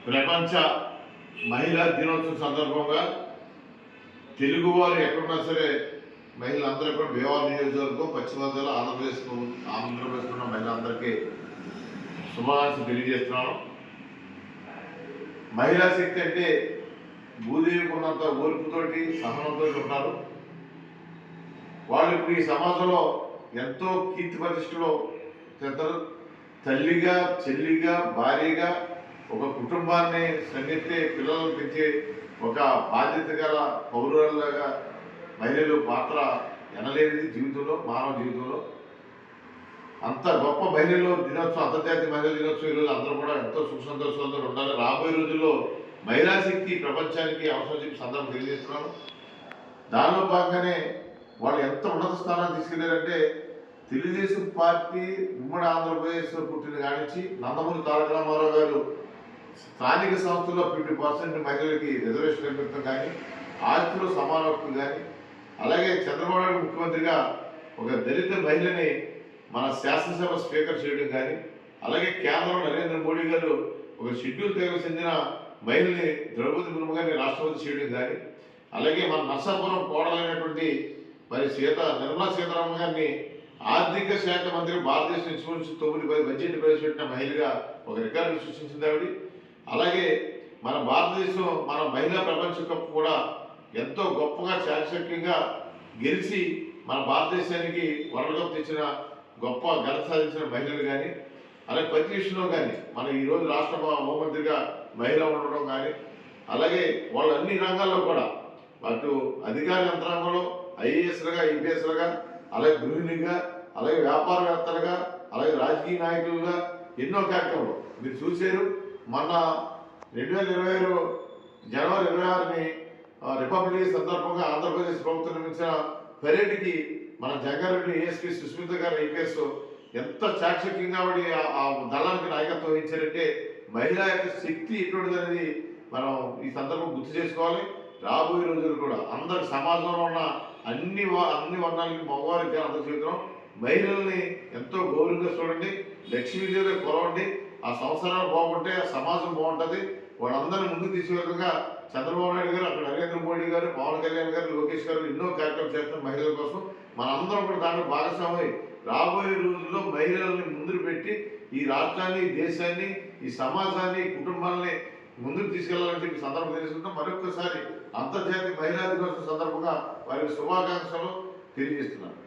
ప్రపంచ మహిళా దినోత్సవం సందర్భంగా తెలుగువారు ఎక్కడున్నా సరే మహిళలందరూ కూడా భీమవరం నియోజకవర్గం పశ్చిమ గోదావరి ఆంధ్రప్రదేశ్లో ఉన్న మహిళలందరికీ శుభాకాంక్షలు తెలియజేస్తున్నాను. మహిళా శక్తి అంటే భూదేవికి ఉన్నంత ఓర్పుతోటి సహనంతో ఉంటారు. వాళ్ళు ఇప్పుడు ఈ సమాజంలో ఎంతో కీర్తి ప్రతిష్టలో చెందారు. తల్లిగా, చెల్లిగా, భార్యగా ఒక కుటుంబాన్ని సంగెత్తే, పిల్లలను పెంచే ఒక బాధ్యత గల పౌరులాగా మహిళలు పాత్ర ఎనలేనిది జీవితంలో, మానవ జీవితంలో. అంత గొప్ప మహిళలు దినోత్సవం, అంతర్జాతీయ మహిళా దినోత్సవం ఈరోజు అందరూ కూడా ఎంతో సుఖ సంతోషాలతో ఉండాలి. రాబోయే రోజుల్లో మహిళా శక్తి ప్రపంచానికి అవసరం చెప్పి సందర్భం తెలియజేస్తున్నాను. దానిలో భాగంగానే వాళ్ళు ఎంత ఉన్నత స్థానాన్ని తీసుకెళ్లారంటే, తెలుగుదేశం పార్టీ ఉమ్మడి ఆంధ్రప్రదేశ్లో పుట్టిన కానించి నందమూరి తారక రామారావు గారు స్థానిక సంస్థల్లో 50% మహిళలకి రిజర్వేషన్ కల్పించడం కానీ, ఆస్తిలో సమాన హక్కు కానీ, అలాగే చంద్రబాబు నాయుడు ముఖ్యమంత్రిగా ఒక దళిత మహిళని మన శాసనసభ స్పీకర్ చేయడం కానీ, అలాగే కేంద్రంలో నరేంద్ర మోడీ గారు ఒక షెడ్యూల్ తెగకు చెందిన మహిళని ద్రౌపది ముర్ము గారిని రాష్ట్రపతి చేయడం కానీ, అలాగే మన నర్సాపురం కోడలైనటువంటి మరి నిర్మలా సీతారామన్ గారిని ఆర్థిక శాఖ మంత్రి, భారతదేశం నుంచి 9-10 బడ్జెట్ ప్రవేశపెట్టిన మహిళగా ఒక రికార్డు సృష్టించింది ఆవిడ. అలాగే మన భారతదేశం, మన మహిళా ప్రపంచ కప్ కూడా ఎంతో గొప్పగా చాకచక్యంగా గెలిచి మన భారతదేశానికి వరల్డ్ కప్ తెచ్చిన గొప్ప ఘనత సాధించిన మహిళలు కానీ, అలాగే ప్రతి విషయంలో కానీ మన ఈరోజు రాష్ట్ర హోంమంత్రిగా మహిళ ఉండడం కానీ, అలాగే వాళ్ళు అన్ని రంగాల్లో కూడా అటు అధికార యంత్రాంగంలో ఐఏఎస్లుగా, ఐపీఎస్లుగా, అలాగే గృహిణిగా, అలాగే వ్యాపారవేత్తలుగా, అలాగే రాజకీయ నాయకులుగా ఎన్నో కార్యక్రమాలు మీరు చూశారు. మొన్న 2022 జనవరి 26ని రిపబ్లిక్ సందర్భంగా ఆంధ్రప్రదేశ్ ప్రభుత్వం నిర్మించిన పరేడ్కి మన జంగారెడ్డి ఏఎస్పీ సుస్మిత గారు ఐపీఎస్ ఎంత చాకచక్యంగా ఆ దళానికి నాయకత్వం వహించారంటే, మహిళా యొక్క శక్తి ఎటువంటిది అనేది మనం ఈ సందర్భం గుర్తు చేసుకోవాలి. రాబోయే రోజులు కూడా అందరి సమాజంలో ఉన్న అన్ని వర్ణాలకి, మగవారికి అందరూ చెబుతున్నాం, మహిళల్ని ఎంతో గౌరవంగా చూడండి, లక్ష్మీదేవి కొలవండి. ఆ సంవత్సరాలు బాగుంటే ఆ సమాజం బాగుంటుంది. వాళ్ళందరినీ ముందుకు తీసుకెళ్ళగా చంద్రబాబు నాయుడు గారు, అక్కడ నరేంద్ర మోడీ గారు, పవన్ కళ్యాణ్ గారు, లోకేష్ గారు ఎన్నో కార్యక్రమాలు చేస్తున్నారు మహిళల కోసం. మనందరం కూడా దాంట్లో భాగస్వామి రాబోయే రోజుల్లో మహిళల్ని ముందు పెట్టి ఈ రాష్ట్రాన్ని, ఈ దేశాన్ని, ఈ సమాజాన్ని, ఈ కుటుంబాలని ముందుకు తీసుకెళ్లాలని చెప్పి సందర్భం తెలుసుకుంటాం. మరొకసారి అంతర్జాతీయ మహిళా దినోత్సవం సందర్భంగా వారికి శుభాకాంక్షలు తెలియజేస్తున్నారు.